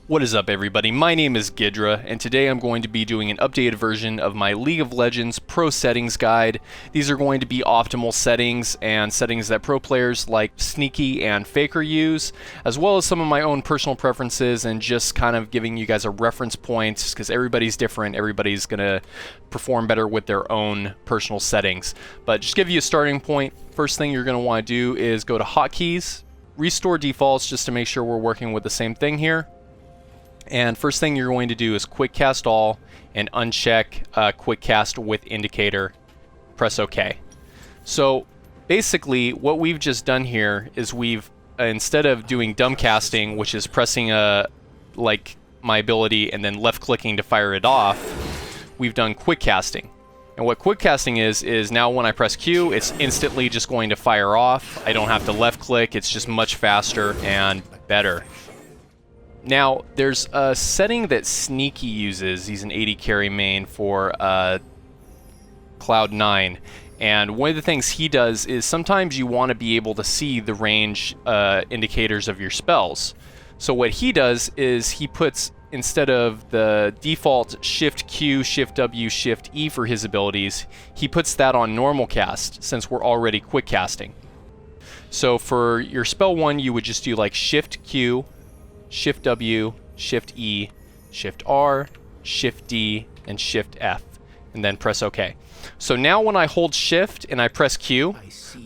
What is up, everybody? My name is Gidrah, and today I'm going to be doing an updated version of my League of Legends Pro Settings Guide. These are going to be optimal settings and settings that pro players like Sneaky and Faker use, as well as some of my own personal preferences and just kind of giving you guys a reference point, because everybody's different. Everybody's going to perform better with their own personal settings. But just give you a starting point. First thing you're going to want to do is go to Hotkeys, restore defaults just to make sure we're working with the same thing here. And first thing you're going to do is quick cast all and uncheck quick cast with indicator. Press OK. So basically what we've just done here is we've instead of doing dumb casting, which is pressing like my ability and then left clicking to fire it off, we've done quick casting. And what quick casting is now when I press Q, it's instantly just going to fire off. I don't have to left click. It's just much faster and better. Now, there's a setting that Sneaky uses. He's an 80 carry main for Cloud9. And one of the things he does is sometimes you want to be able to see the range indicators of your spells. So what he does is he puts, instead of the default Shift Q, Shift W, Shift E for his abilities, he puts that on normal cast since we're already quick casting. So for your spell 1, you would just do like Shift Q, Shift W, Shift E, Shift R, Shift D, and Shift F, and then press OK. So now when I hold Shift and I press Q,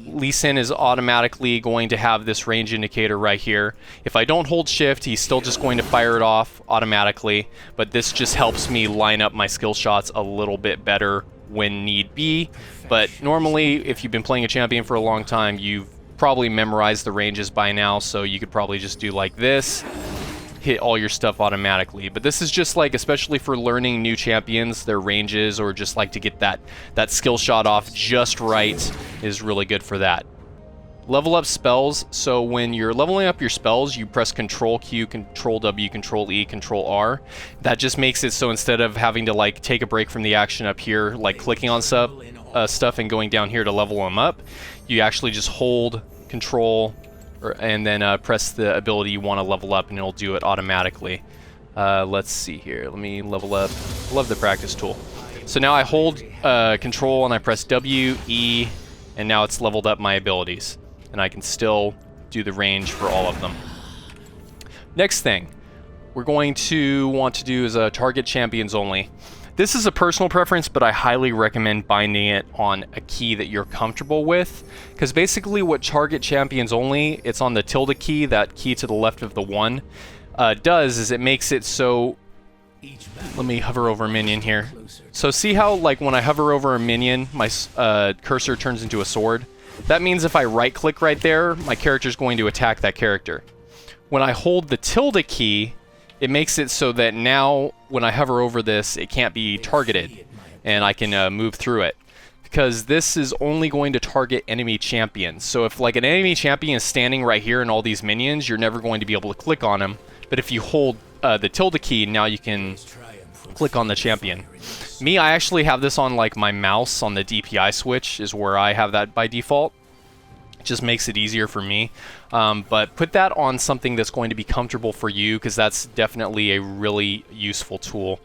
Lee Sin is automatically going to have this range indicator right here. If I don't hold Shift, he's still just going to fire it off automatically, but this just helps me line up my skill shots a little bit better when need be. But normally, if you've been playing a champion for a long time, you've probably memorized the ranges by now, so you could probably just do like this, hit all your stuff automatically. But this is just like, especially for learning new champions, their ranges, or just like to get that skill shot off just right, is really good for that. Level up spells. So when you're leveling up your spells, you press Control Q, Control W, Control E, Control R. That just makes it so instead of having to like take a break from the action up here, like clicking on stuff and going down here to level them up, you actually just hold Control and then press the ability you want to level up, and it'll do it automatically. Let's see here. Let me level up. I love the practice tool. So now I hold Control and I press W, E, and now it's leveled up my abilities. And I can still do the range for all of them. Next thing we're going to want to do is target champions only. This is a personal preference, but I highly recommend binding it on a key that you're comfortable with, because basically what target champions only, it's on the tilde key, that key to the left of the 1, does is it makes it so, let me hover over a minion here. So see how like when I hover over a minion, my cursor turns into a sword? That means if I right click right there, my character's going to attack that character. When I hold the tilde key, it makes it so that now when I hover over this, it can't be targeted, and I can move through it. Because this is only going to target enemy champions. So if like an enemy champion is standing right here and all these minions, you're never going to be able to click on him. But if you hold the tilde key, now you can click on the champion. Me, I actually have this on like my mouse on the DPI switch is where I have that by default. It just makes it easier for me. But put that on something that's going to be comfortable for you, because that's definitely a really useful tool.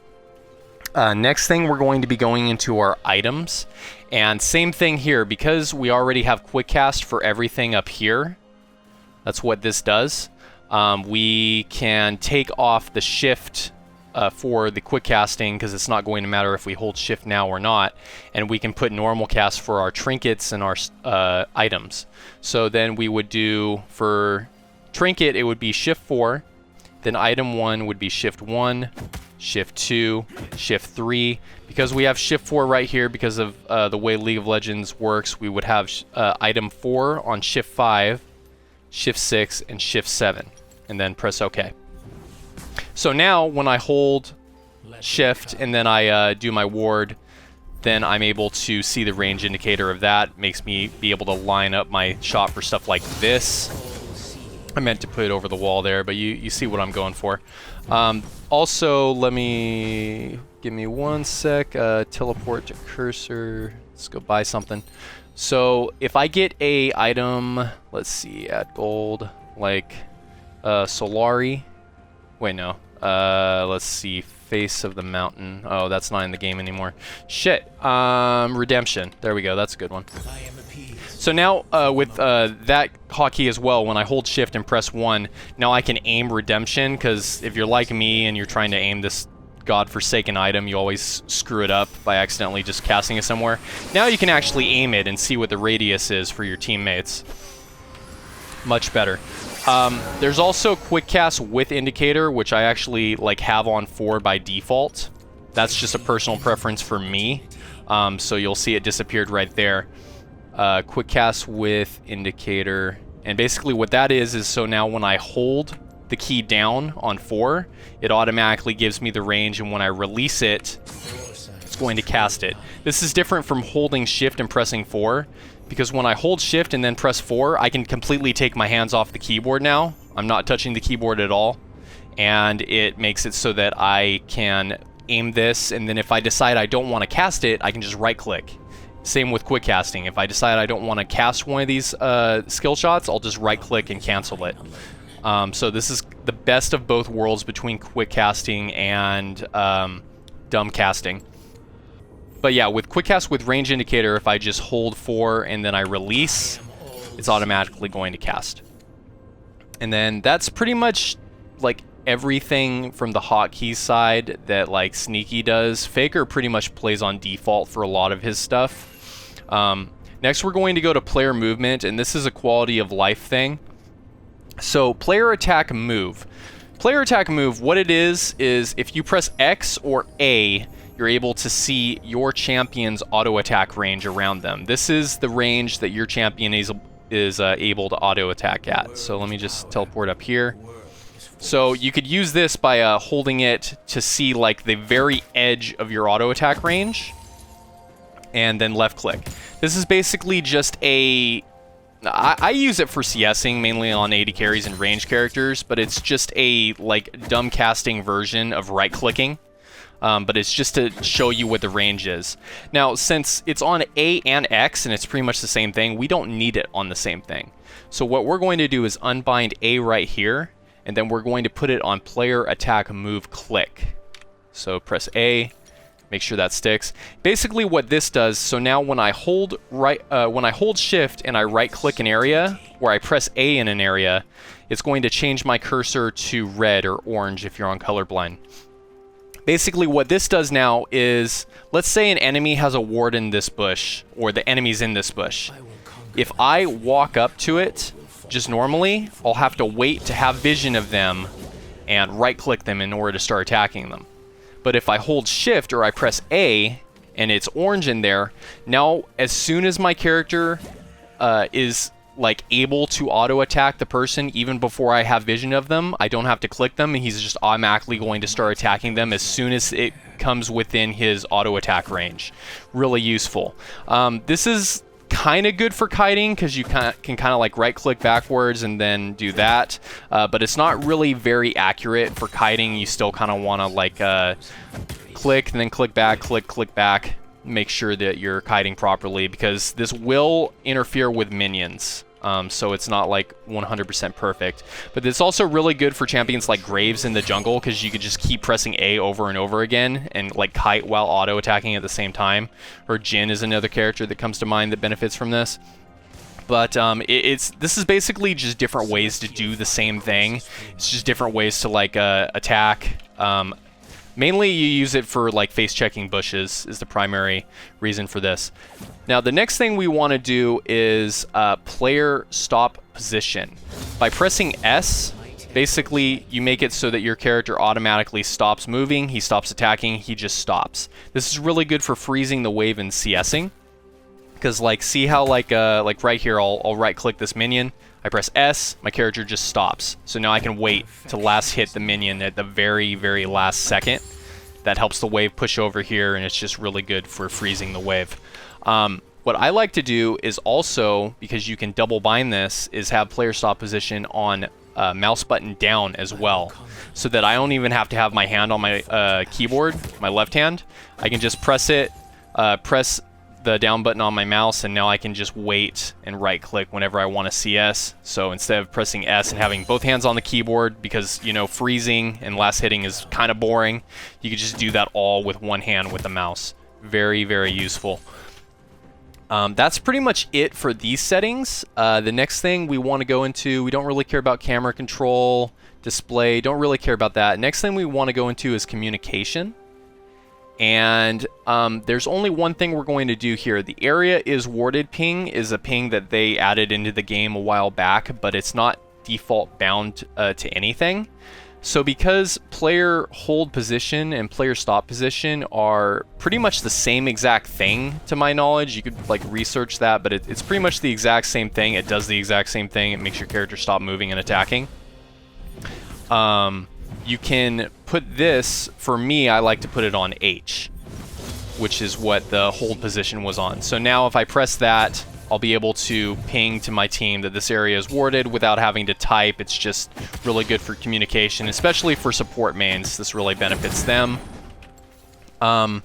Next thing, we're going to be going into our items. And same thing here, because we already have quick cast for everything up here. That's what this does. We can take off the shift for the quick casting, because it's not going to matter if we hold shift now or not, and we can put normal cast for our trinkets and our items. So then we would do, for trinket, it would be shift 4, then item 1 would be shift 1, shift 2, shift 3. Because we have shift 4 right here, because of the way League of Legends works, we would have item 4 on shift 5, shift 6, and shift 7, and then press OK. So now when I hold shift and then I do my ward, then I'm able to see the range indicator of that. Makes me be able to line up my shot for stuff like this. I meant to put it over the wall there, but you see what I'm going for. Also, give me one sec, teleport to cursor. Let's go buy something. So if I get a item, let's see, at gold, like Solari. Wait, no. Let's see, face of the mountain. Oh, that's not in the game anymore. Shit. Redemption. There we go. That's a good one. So now with that hotkey as well, when I hold shift and press 1, now I can aim redemption, because if you're like me and you're trying to aim this godforsaken item, you always screw it up by accidentally just casting it somewhere. Now you can actually aim it and see what the radius is for your teammates. Much better. There's also quick cast with indicator, which I actually like have on 4 by default. That's just a personal preference for me. So you'll see it disappeared right there. Quick cast with indicator, and basically what that is so now when I hold the key down on 4, it automatically gives me the range, and when I release it, it's going to cast it. This is different from holding shift and pressing 4, because when I hold shift and then press 4, I can completely take my hands off the keyboard now. I'm not touching the keyboard at all, and it makes it so that I can aim this, and then if I decide I don't want to cast it, I can just right click. Same with quick casting. If I decide I don't want to cast one of these skill shots, I'll just right click and cancel it. So this is the best of both worlds between quick casting and dumb casting. But yeah, with quick cast with range indicator, if I just hold 4 and then I release, it's automatically going to cast. And then that's pretty much like everything from the hotkey side that like Sneaky does. Faker pretty much plays on default for a lot of his stuff. Next we're going to go to player movement, and this is a quality of life thing. So player attack move. Player attack move, what it is if you press X or A, you're able to see your champion's auto attack range around them. This is the range that your champion is able to auto attack at. So let me just teleport up here. So you could use this by holding it to see like the very edge of your auto attack range, and then left click. This is basically just I use it for CSing mainly on AD carries and range characters, but it's just a like dumb casting version of right clicking. But it's just to show you what the range is. Now, since it's on A and X and it's pretty much the same thing, we don't need it on the same thing. So what we're going to do is unbind A right here, and then we're going to put it on player attack move click. So press A, make sure that sticks. Basically what this does, so now when I hold shift and I right click an area, or I press A in an area, it's going to change my cursor to red or orange if you're on colorblind. Basically what this does now is, let's say an enemy has a ward in this bush, or the enemy's in this bush. If I walk up to it, just normally, I'll have to wait to have vision of them and right click them in order to start attacking them. But if I hold shift or I press A and it's orange in there, now as soon as my character is like able to auto attack the person even before I have vision of them, I don't have to click them, and he's just automatically going to start attacking them as soon as it comes within his auto attack range. Really useful. This is kind of good for kiting because you can kind of like right click backwards and then do that, but it's not really very accurate for kiting. You still kind of want to like click and then click back, make sure that you're kiting properly, because this will interfere with minions. So it's not like 100% perfect. But it's also really good for champions like Graves in the jungle, because you could just keep pressing A over and over again and like kite while auto attacking at the same time. Or Jhin is another character that comes to mind that benefits from this. But this is basically just different ways to do the same thing. It's just different ways to like attack. Mainly you use it for like face checking bushes is the primary reason for this. Now the next thing we want to do is player stop position. By pressing S, basically you make it so that your character automatically stops moving, he stops attacking, he just stops. This is really good for freezing the wave in CSing. Because like see how like right here I'll right click this minion, I press S, my character just stops. So now I can wait to last hit the minion at the very, very last second. That helps the wave push over here, and it's just really good for freezing the wave. What I like to do is also, because you can double bind this, is have player stop position on mouse button down as well. So that I don't even have to have my hand on my keyboard, my left hand. I can just press it, press the down button on my mouse, and now I can just wait and right click whenever I want to CS. So instead of pressing S and having both hands on the keyboard, because, you know, freezing and last hitting is kind of boring, you can just do that all with one hand with the mouse. Very, very useful. That's pretty much it for these settings. The next thing we want to go into, we don't really care about camera control, display, don't really care about that. Next thing we want to go into is communication. And there's only one thing we're going to do here. The area is warded ping is a ping that they added into the game a while back, but it's not default bound to anything. So because player hold position and player stop position are pretty much the same exact thing, to my knowledge, you could like research that, but it's pretty much the exact same thing. It does the exact same thing. It makes your character stop moving and attacking. You can put this, for me, I like to put it on H, which is what the hold position was on. So now if I press that, I'll be able to ping to my team that this area is warded without having to type. It's just really good for communication, especially for support mains. This really benefits them. And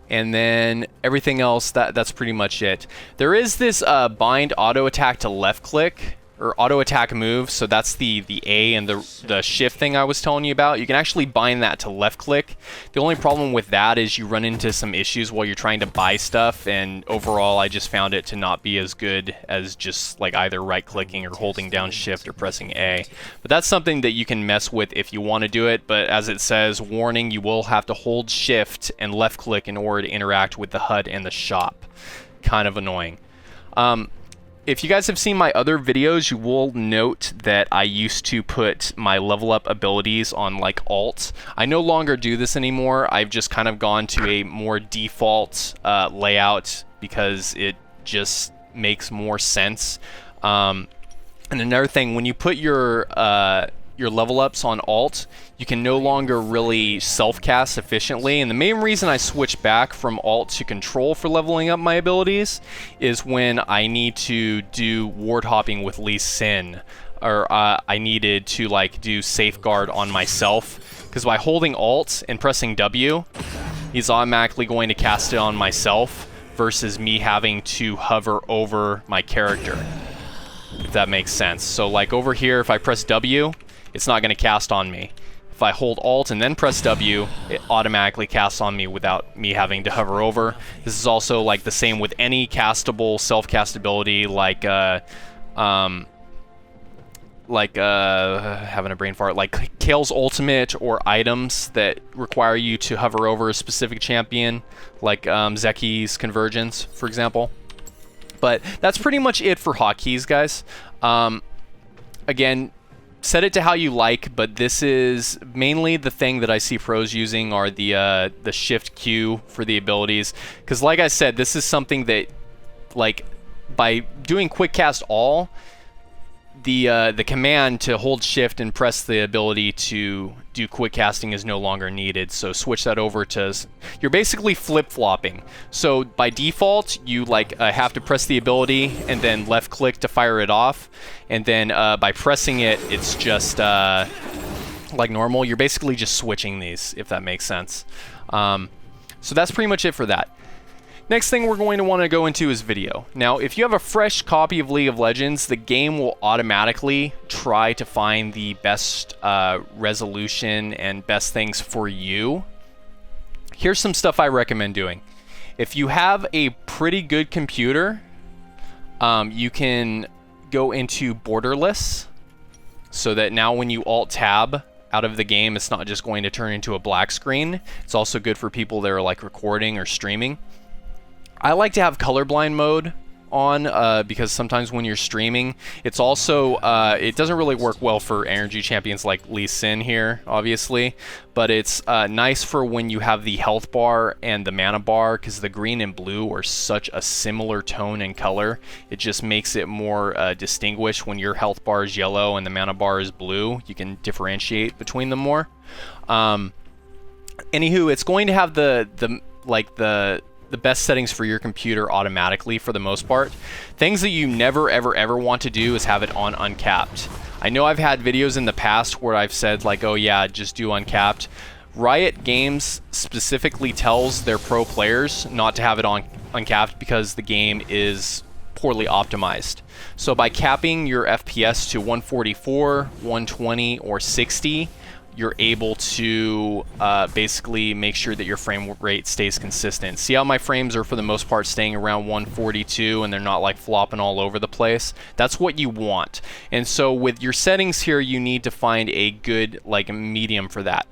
then everything else, that's pretty much it. There is this bind auto attack to left click, or auto attack move, so that's the A and the shift thing I was telling you about. You can actually bind that to left click. The only problem with that is you run into some issues while you're trying to buy stuff, and overall I just found it to not be as good as just like either right clicking or holding down shift or pressing A. But that's something that you can mess with if you want to do it, but as it says, warning, you will have to hold shift and left click in order to interact with the HUD and the shop. Kind of annoying. If you guys have seen my other videos, you will note that I used to put my level up abilities on like Alt. I no longer do this anymore. I've just kind of gone to a more default layout because it just makes more sense. And another thing, when you put your level ups on Alt, you can no longer really self-cast efficiently. And the main reason I switched back from Alt to Control for leveling up my abilities is when I need to do ward hopping with Lee Sin, or I needed to like do Safeguard on myself, because by holding Alt and pressing W, he's automatically going to cast it on myself versus me having to hover over my character, if that makes sense. So like over here, if I press W, it's not going to cast on me. If I hold Alt and then press W, it automatically casts on me without me having to hover over. This is also like the same with any castable self-cast ability, like having a brain fart, like Kale's ultimate, or items that require you to hover over a specific champion, like Zeki's Convergence, for example. But that's pretty much it for hotkeys, guys. Again, set it to how you like, but this is mainly the thing that I see pros using are the shift Q for the abilities, because like I said, this is something that, like, by doing quick cast all, the command to hold shift and press the ability to do quick casting is no longer needed. So switch that over to, you're basically flip-flopping. So by default, you like have to press the ability and then left click to fire it off, and then by pressing it, it's just like normal. You're basically just switching these, if that makes sense. So that's pretty much it for that. Next thing we're going to want to go into is video. Now, if you have a fresh copy of League of Legends, the game will automatically try to find the best resolution and best things for you. Here's some stuff I recommend doing. If you have a pretty good computer, you can go into borderless, so that now when you Alt-Tab out of the game, it's not just going to turn into a black screen. It's also good for people that are like recording or streaming. I like to have colorblind mode on because sometimes when you're streaming, it's also it doesn't really work well for energy champions like Lee Sin here, obviously, but it's nice for when you have the health bar and the mana bar, because the green and blue are such a similar tone and color. It just makes it more distinguished. When your health bar is yellow and the mana bar is blue, you can differentiate between them more. Anywho, it's going to have the best settings for your computer automatically for the most part. Things that you never ever want to do is have it on uncapped. I know I've had videos in the past where I've said like, oh yeah, just do uncapped. Riot Games specifically tells their pro players not to have it on uncapped because the game is poorly optimized. So by capping your FPS to 144, 120, or 60, you're able to basically make sure that your frame rate stays consistent. See how my frames are for the most part staying around 142 and they're not like flopping all over the place? That's what you want. And so with your settings here, you need to find a good like medium for that.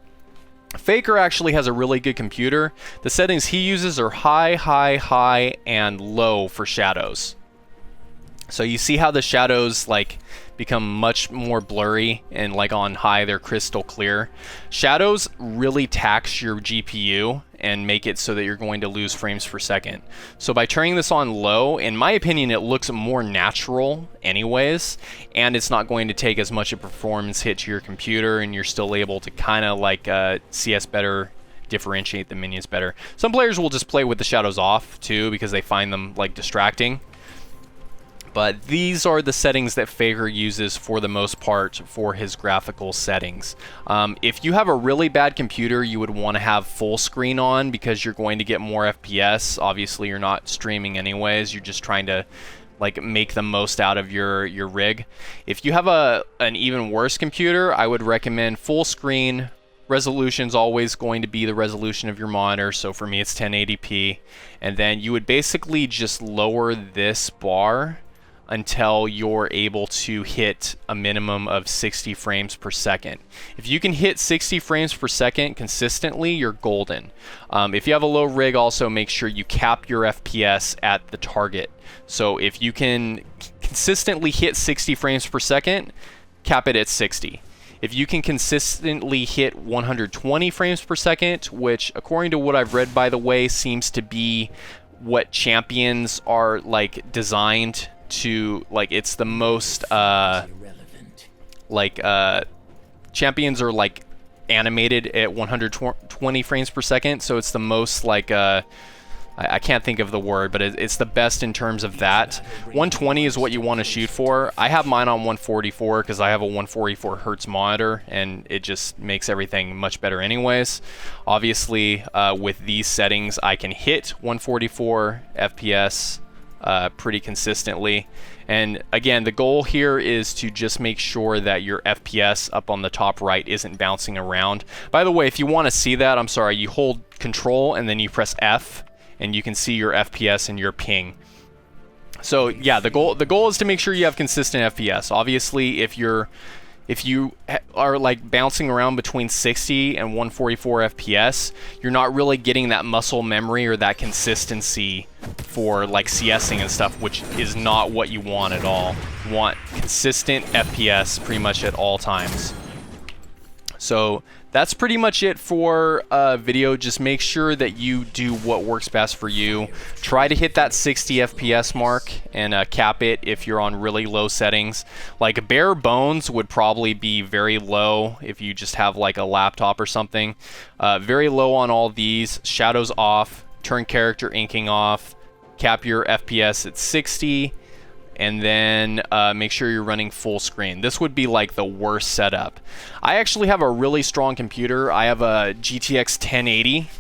Faker actually has a really good computer. The settings he uses are high, high, high, and low for shadows. So you see how the shadows like become much more blurry, and like on high they're crystal clear. Shadows really tax your GPU and make it so that you're going to lose frames per second. So by turning this on low, in my opinion, it looks more natural anyways, and it's not going to take as much a performance hit to your computer, and you're still able to kind of like CS better, differentiate the minions better. Some players will just play with the shadows off too because they find them like distracting. But these are the settings that Faker uses for the most part for his graphical settings. If you have a really bad computer, you would want to have full screen on because you're going to get more FPS. Obviously, you're not streaming anyways. You're just trying to like make the most out of your rig. If you have an even worse computer, I would recommend full screen. Resolution's always going to be the resolution of your monitor, so for me it's 1080p. And then you would basically just lower this bar until you're able to hit a minimum of 60 frames per second. If you can hit 60 frames per second consistently, you're golden. If you have a low rig, also make sure you cap your FPS at the target. So if you can consistently hit 60 frames per second, cap it at 60. If you can consistently hit 120 frames per second, which according to what I've read, by the way, seems to be what champions are like designed to, like it's the most champions are like animated at 120 frames per second, so it's the most like I can't think of the word, but it's the best in terms of that. 120 is what you want to shoot for. I have mine on 144 because I have a 144 hertz monitor, and it just makes everything much better anyways. Obviously, with these settings, I can hit 144 FPS pretty consistently. And again, the goal here is to just make sure that your FPS up on the top right isn't bouncing around. By the way, if you want to see that, I'm sorry, you hold Control and then you press F, and you can see your FPS and your ping. So yeah, the goal is to make sure you have consistent FPS. Obviously, if you are like bouncing around between 60 and 144 FPS, you're not really getting that muscle memory or that consistency for like CSing and stuff, which is not what you want at all. You want consistent FPS pretty much at all times. So that's pretty much it for video. Just make sure that you do what works best for you. Try to hit that 60 FPS mark and cap it if you're on really low settings. Like bare bones would probably be very low if you just have like a laptop or something. Very low on all these. Shadows off, turn character inking off, cap your FPS at 60. And then make sure you're running full screen. This would be like the worst setup. I actually have a really strong computer. I have a GTX 1080,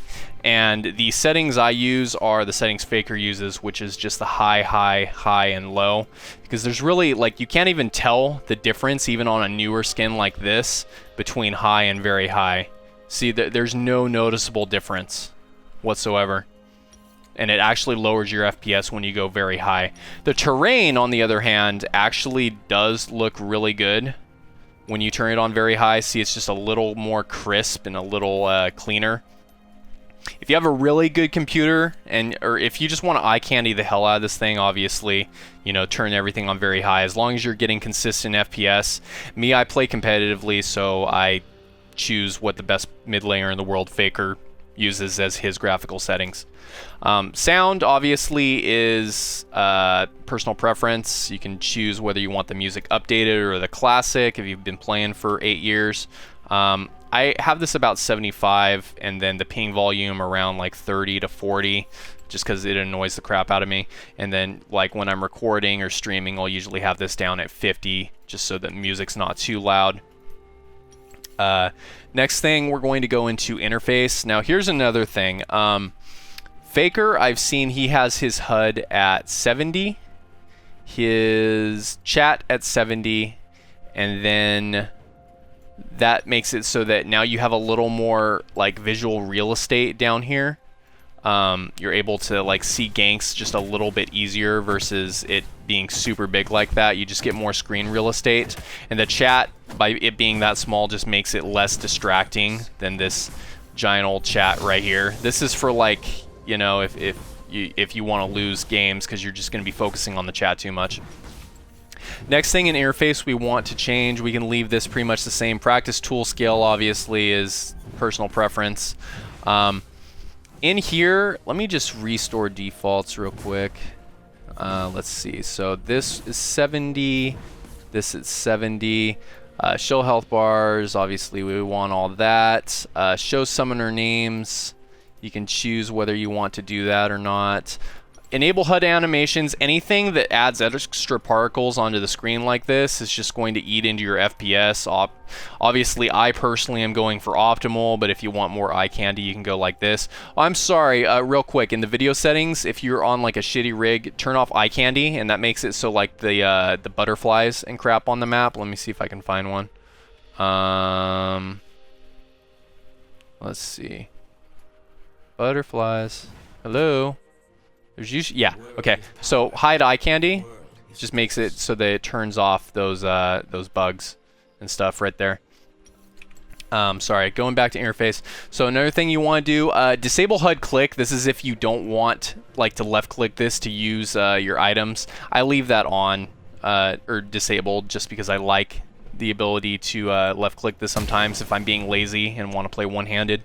and the settings I use are the settings Faker uses, which is just the high, high, high, and low. Because there's really, like, you can't even tell the difference, even on a newer skin like this, between high and very high. See, there's no noticeable difference whatsoever. And it actually lowers your FPS when you go very high. The terrain, on the other hand, actually does look really good when you turn it on very high. See, it's just a little more crisp and a little cleaner. If you have a really good computer, or if you just want to eye candy the hell out of this thing, obviously, you know, turn everything on very high. As long as you're getting consistent FPS. Me, I play competitively, so I choose what the best mid laner in the world, Faker, uses as his graphical settings. Sound obviously is personal preference. You can choose whether you want the music updated or the classic if you've been playing for 8 years. I have this about 75, and then the ping volume around like 30 to 40, just because it annoys the crap out of me. And then like when I'm recording or streaming, I'll usually have this down at 50, just so that music's not too loud. Next thing, we're going to go into interface. Now here's another thing. Faker, I've seen he has his HUD at 70, his chat at 70, and then that makes it so that now you have a little more like visual real estate down here. You're able to like see ganks just a little bit easier versus it being super big like that. You just get more screen real estate, and the chat, by it being that small, just makes it less distracting than this giant old chat right here. This is for like, you know, if you want to lose games because you're just going to be focusing on the chat too much. Next thing in interface we want to change, we can leave this pretty much the same. Practice tool scale obviously is personal preference. In here, let me just restore defaults real quick. Let's see, so this is 70, this is 70. Show health bars, obviously we want all that. Show summoner names, you can choose whether you want to do that or not. Enable HUD animations. Anything that adds extra particles onto the screen like this is just going to eat into your FPS. Obviously, I personally am going for optimal, but if you want more eye candy, you can go like this. Oh, I'm sorry, real quick, in the video settings, if you're on like a shitty rig, turn off eye candy, and that makes it so like the butterflies and crap on the map. Let me see if I can find one. Let's see. Butterflies. Hello? There's usually, yeah, okay. So hide eye candy just makes it so that it turns off those bugs and stuff right there. Sorry, going back to interface. So another thing you want to do, disable HUD click. This is if you don't want like to left click this to use your items. I leave that on or disabled just because I like the ability to left click this sometimes if I'm being lazy and want to play one-handed.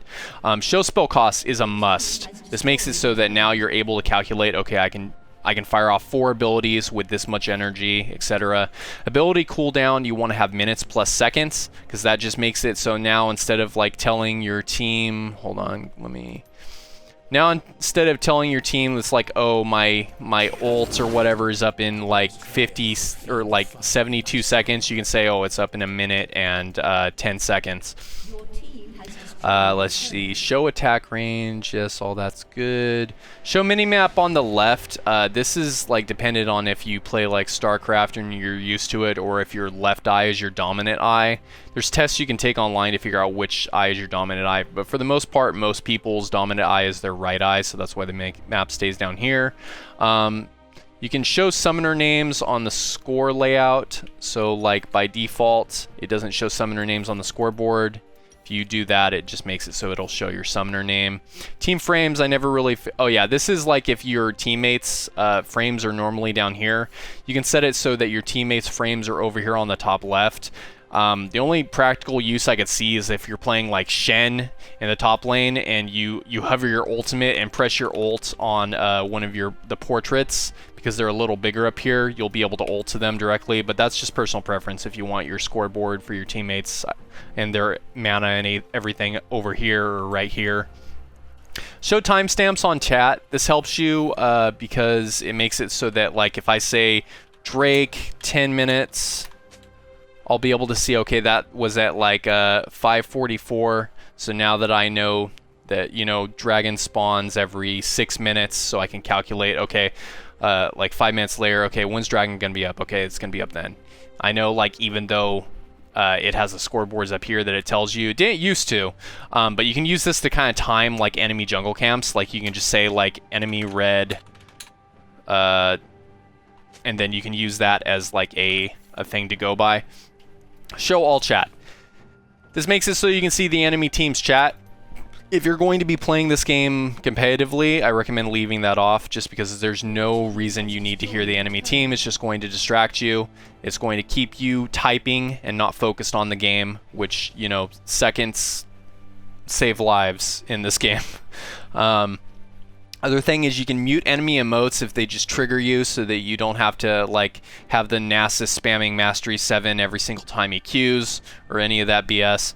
Show spell cost is a must. This makes it so that now you're able to calculate, okay, I can fire off 4 abilities with this much energy, etc. Ability cooldown, you want to have minutes plus seconds, because that just makes it so now instead of like telling your team, hold on, now instead of telling your team it's like, oh, my ult or whatever is up in like 50 or like 72 seconds, you can say, oh, it's up in a minute and 10 seconds. Let's see, show attack range, yes, all that's good. Show minimap on the left. This is like dependent on if you play like StarCraft and you're used to it, or if your left eye is your dominant eye. There's tests you can take online to figure out which eye is your dominant eye, but for the most part, most people's dominant eye is their right eye, so that's why the map stays down here. You can show summoner names on the score layout, so like by default, it doesn't show summoner names on the scoreboard. If you do that, it just makes it so it'll show your summoner name. Team frames, I never really... oh yeah, this is like if your teammates' frames are normally down here. You can set it so that your teammates' frames are over here on the top left. The only practical use I could see is if you're playing like Shen in the top lane and you hover your ultimate and press your ult on one of the portraits, because they're a little bigger up here, you'll be able to ult to them directly, but that's just personal preference if you want your scoreboard for your teammates and their mana and everything over here or right here. Show timestamps on chat. This helps you because it makes it so that like if I say Drake 10 minutes, I'll be able to see, okay, that was at like 5:44, so now that I know that, you know, dragon spawns every 6 minutes, so I can calculate, okay, like 5 minutes later, okay, when's dragon gonna be up? Okay, it's gonna be up then. I know, like, even though it has the scoreboards up here that it tells you, it didn't used to, but you can use this to kind of time like enemy jungle camps. Like you can just say like enemy red, and then you can use that as like a thing to go by. Show all chat. This makes it so you can see the enemy team's chat. If you're going to be playing this game competitively, I recommend leaving that off just because there's no reason you need to hear the enemy team. It's just going to distract you. It's going to keep you typing and not focused on the game, which, you know, seconds save lives in this game. Other thing is you can mute enemy emotes if they just trigger you so that you don't have to like have the NASA spamming Mastery 7 every single time he queues or any of that BS.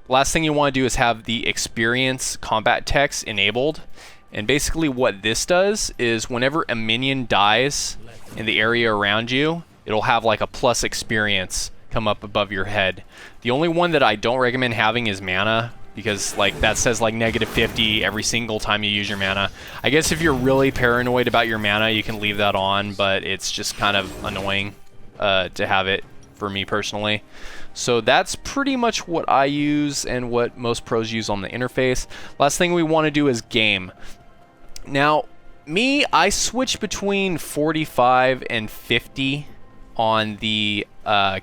Last thing you want to do is have the experience combat text enabled. And basically what this does is whenever a minion dies in the area around you, it'll have like a plus experience come up above your head. The only one that I don't recommend having is mana, because like that says like -50 every single time you use your mana. I guess if you're really paranoid about your mana, you can leave that on, but it's just kind of annoying to have it for me personally. So that's pretty much what I use and what most pros use on the interface. Last thing we want to do is game. Now, me, I switch between 45 and 50 on the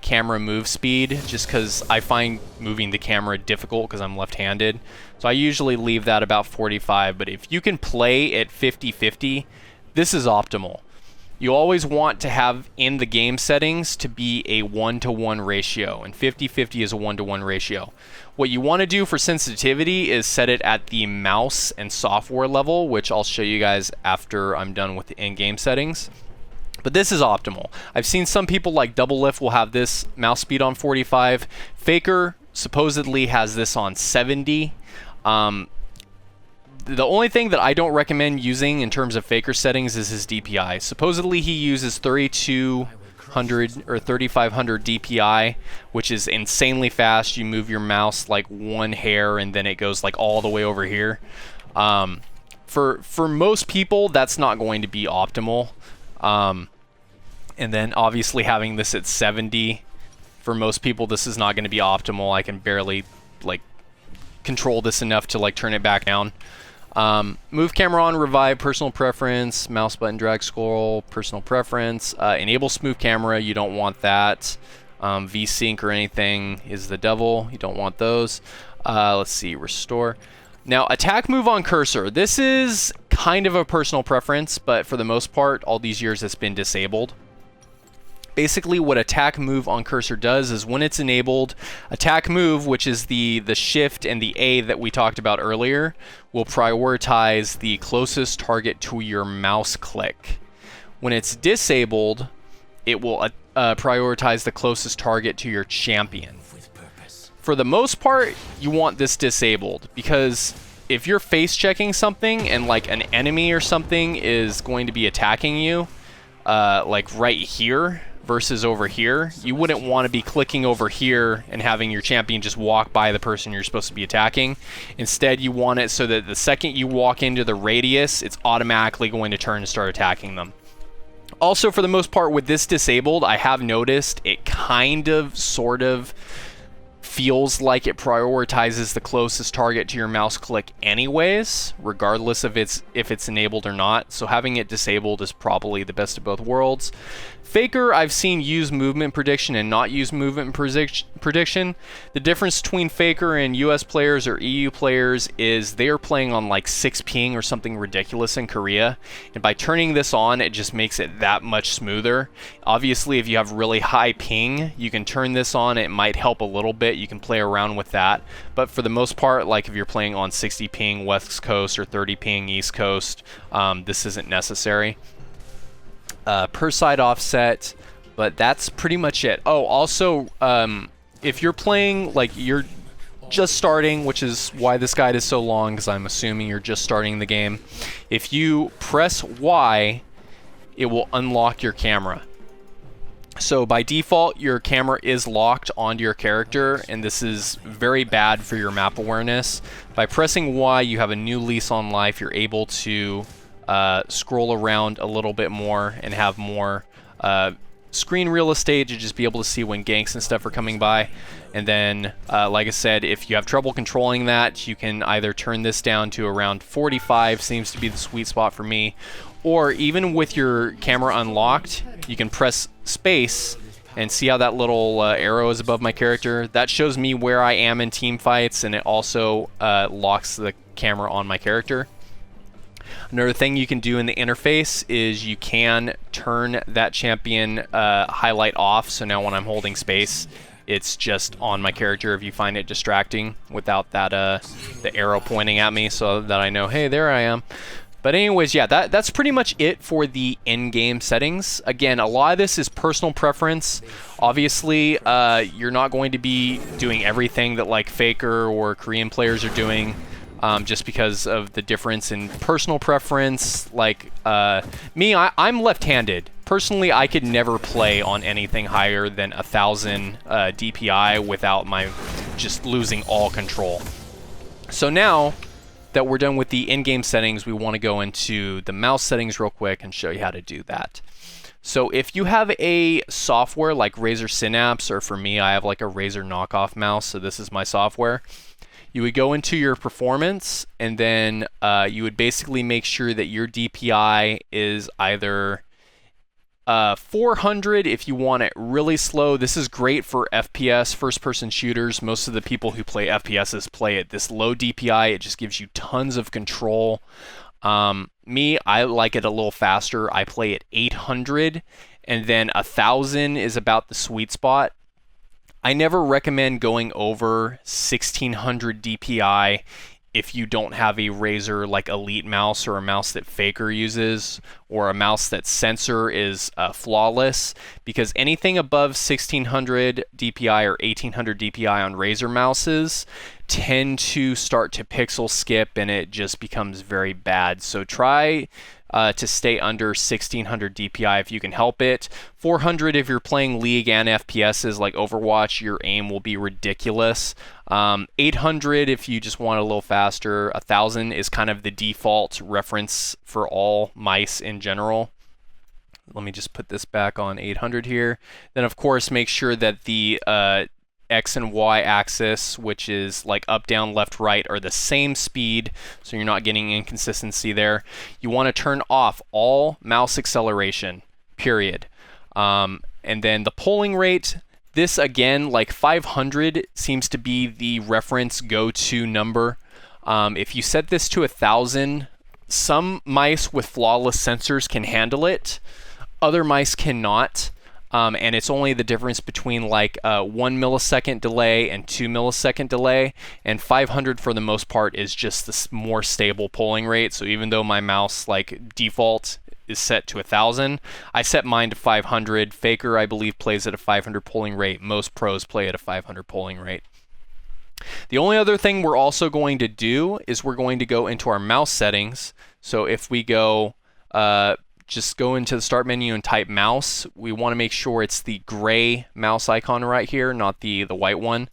camera move speed, just because I find moving the camera difficult because I'm left-handed. So I usually leave that about 45, but if you can play at 50-50, this is optimal. You always want to have in the game settings to be a 1-to-1 ratio, and 50-50 is a 1-to-1 ratio. What you want to do for sensitivity is set it at the mouse and software level, which I'll show you guys after I'm done with the in-game settings. But this is optimal. I've seen some people like Double Lift will have this mouse speed on 45. Faker supposedly has this on 70. The only thing that I don't recommend using in terms of Faker settings is his DPI. Supposedly he uses 3200 or 3500 DPI, which is insanely fast. You move your mouse like one hair and then it goes like all the way over here. For most people, that's not going to be optimal. And then obviously having this at 70, for most people this is not going to be optimal. I can barely like control this enough to like turn it back down. Move camera on, revive, personal preference, mouse button drag scroll, personal preference, enable smooth camera, you don't want that. V-Sync or anything is the devil, you don't want those. Let's see, restore. Now, attack move on cursor. This is kind of a personal preference, but for the most part, all these years it's been disabled. Basically, what attack move on cursor does is when it's enabled, attack move, which is the shift and the A that we talked about earlier, will prioritize the closest target to your mouse click. When it's disabled, it will prioritize the closest target to your champion. For the most part, you want this disabled, because if you're face checking something and like an enemy or something is going to be attacking you, like right here versus over here, you wouldn't want to be clicking over here and having your champion just walk by the person you're supposed to be attacking. Instead, you want it so that the second you walk into the radius, it's automatically going to turn and start attacking them. Also, for the most part, with this disabled, I have noticed it kind of, sort of, feels like it prioritizes the closest target to your mouse click anyways, regardless of if it's enabled or not. So having it disabled is probably the best of both worlds. Faker, I've seen use movement prediction and not use movement prediction. The difference between Faker and US players or EU players is they are playing on like 6 ping or something ridiculous in Korea. And by turning this on, it just makes it that much smoother. Obviously, if you have really high ping, you can turn this on. It might help a little bit. You can play around with that. But for the most part, like if you're playing on 60 ping West Coast or 30 ping East Coast, this isn't necessary. Per side offset, but that's pretty much it. Oh, also, if you're playing, like you're just starting, which is why this guide is so long, because I'm assuming you're just starting the game. If you press Y, it will unlock your camera. So by default, your camera is locked onto your character, and this is very bad for your map awareness. By pressing Y, you have a new lease on life. You're able to scroll around a little bit more and have more screen real estate to just be able to see when ganks and stuff are coming by. And then, like I said, if you have trouble controlling that, you can either turn this down to around 45, seems to be the sweet spot for me, or even with your camera unlocked, you can press space and see how that little arrow is above my character. That shows me where I am in team fights, and it also locks the camera on my character. Another thing you can do in the interface is you can turn that champion highlight off, so now when I'm holding space, it's just on my character if you find it distracting without that the arrow pointing at me, so that I know, hey, there I am. But anyways, yeah, that's pretty much it for the in-game settings. Again, a lot of this is personal preference. Obviously, you're not going to be doing everything that like Faker or Korean players are doing. Just because of the difference in personal preference. Like me, I'm left-handed. Personally, I could never play on anything higher than 1000 DPI without my just losing all control. So now that we're done with the in-game settings, we want to go into the mouse settings real quick and show you how to do that. So if you have a software like Razer Synapse, or for me, I have like a Razer knockoff mouse, so this is my software, you would go into your performance, and then you would basically make sure that your DPI is either 400 if you want it really slow. This is great for FPS, first-person shooters. Most of the people who play FPSs play at this low DPI. It just gives you tons of control. Me, I like it a little faster. I play at 800, and then 1000 is about the sweet spot. I never recommend going over 1600 DPI if you don't have a Razer like Elite mouse, or a mouse that Faker uses, or a mouse that sensor is flawless, because anything above 1600 DPI or 1800 DPI on Razer mouses tend to start to pixel skip, and it just becomes very bad. So try to stay under 1600 DPI if you can help it. 400 if you're playing League and FPSs like Overwatch, your aim will be ridiculous. 800 if you just want a little faster. 1000 is kind of the default reference for all mice in general. Let me just put this back on 800 here. Then of course make sure that the X and Y axis, which is like up, down, left, right, are the same speed, so you're not getting inconsistency there. You want to turn off all mouse acceleration, period. And then the polling rate, this again, like 500 seems to be the reference go-to number. If you set this to 1000, some mice with flawless sensors can handle it, other mice cannot. And it's only the difference between like 1 millisecond delay and 2 millisecond delay, and 500 for the most part is just the more stable polling rate. So even though my mouse like default is set to 1000, I set mine to 500. Faker, I believe, plays at a 500 polling rate. Most pros play at a 500 polling rate. The only other thing we're also going to do is we're going to go into our mouse settings. So if we go just go into the start menu and type mouse. We want to make sure it's the gray mouse icon right here, not the white one.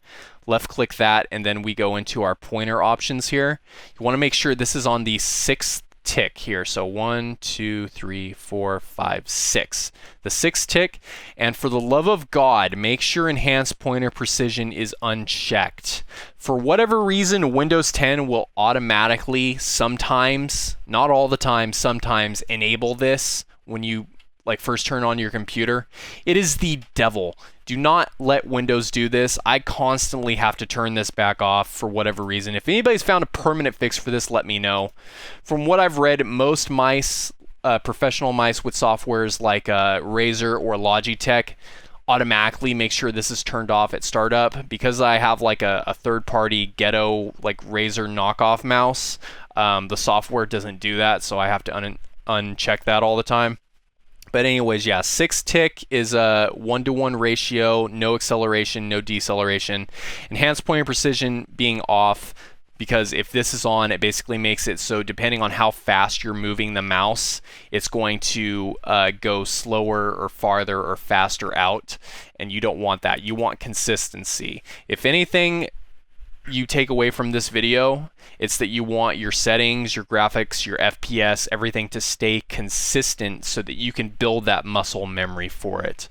Left click that, and then we go into our pointer options here. You want to make sure this is on the 6th tick here. So 1, 2, 3, 4, 5, 6. The 6th tick. And for the love of God, make sure enhanced pointer precision is unchecked. For whatever reason, Windows 10 will automatically sometimes, not all the time, sometimes enable this when you like first turn on your computer. It is the devil. Do not let Windows do this. I constantly have to turn this back off for whatever reason. If anybody's found a permanent fix for this, let me know. From what I've read, most mice, professional mice with softwares like Razer or Logitech, automatically make sure this is turned off at startup. Because I have like a third-party ghetto like Razer knockoff mouse, the software doesn't do that, so I have to uncheck that all the time. But anyways, yeah, 6 tick is a 1-to-1 ratio, no acceleration, no deceleration. Enhanced pointer precision being off, because if this is on, it basically makes it so depending on how fast you're moving the mouse, it's going to go slower or farther or faster out, and you don't want that. You want consistency. If anything you take away from this video, it's that you want your settings, your graphics, your FPS, everything to stay consistent so that you can build that muscle memory for it.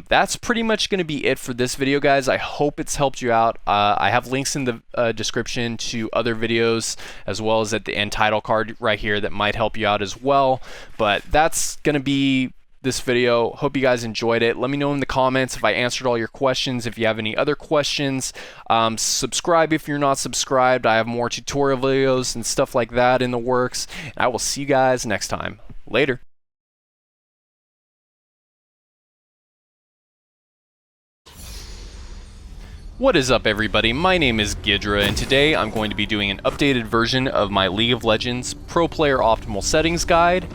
That's pretty much going to be it for this video, guys. I hope it's helped you out. I have links in the description to other videos, as well as at the end title card right here that might help you out as well. But that's going to be this video. Hope you guys enjoyed it. Let me know in the comments if I answered all your questions. If you have any other questions, subscribe if you're not subscribed. I have more tutorial videos and stuff like that in the works. And I will see you guys next time. Later. What is up, everybody? My name is Gidrah, and today I'm going to be doing an updated version of my League of Legends Pro Player Optimal Settings Guide.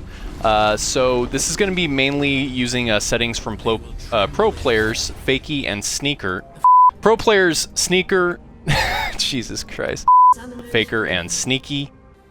So this is going to be mainly using settings from pro players, Fakey and Sneaker. Pro players, Sneaker, Jesus Christ, Faker and Sneaky.